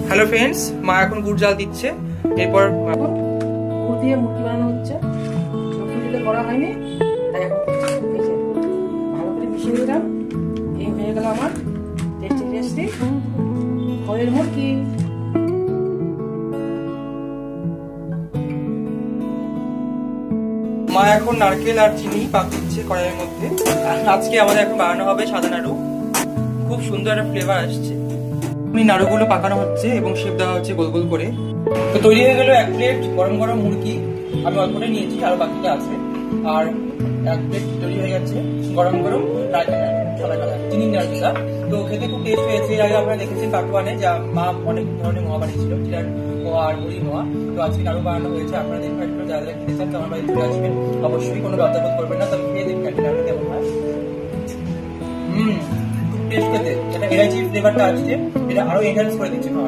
Hello friends, মা এখন গুড় জাল দিচ্ছে। এরপর গুড় দিয়ে মুরগি বানানো হচ্ছে। মুরগিতে করা হয়নি, তাই এখন ভালো করে মিশিয়ে দিলাম। এই হয়ে গেল আমার টেস্টি টেস্টি ঘরের মুরগি। মা এখন নারকেল আর চিনি পাক দিচ্ছে কড়াইয়ের মধ্যে। আজকে আমাদের এখন বানানো হবে সাদা নাড়ু। খুব সুন্দর একটা ফ্লেভার আসছে। নাড়ুগুলো পাকানো হচ্ছে এবং শেপ দেওয়া হচ্ছে গোল গোল করে। তো তৈরি হয়ে গেল এক প্লেট গরম গরম মুরগি। আমি অল্পটাই নিয়েছি, আরো বাকিটা আছে। আর এক প্লেট তৈরি হয়ে গেছে গরম গরম নারকেল সাদা কালার চিনি নারকেল। তো খেতে খুব টেস্ট হয়েছে। এর আগে আপনারা দেখেছেন কাটুয়ানে যা মা অনেক ধরনের মোয়া বানিয়েছিল, চিরার মোয়া আর মুড়ি মোয়া। তো আজকে নাড়ু বানানো হয়েছে। আপনারা দেখবেন যারা যারা খেতে চান আমার বাড়ি চলে আসবেন। অবশ্যই কোনো লজ্জাবোধ করবেন না, তবে খেয়ে দেখবেন নাড়ু কেমন হয়। টেস্ট খেতে এটা এলাচি ফ্লেভারটা আসছে, এটা আরো এনহ্যান্স করে দিচ্ছে খাওয়া।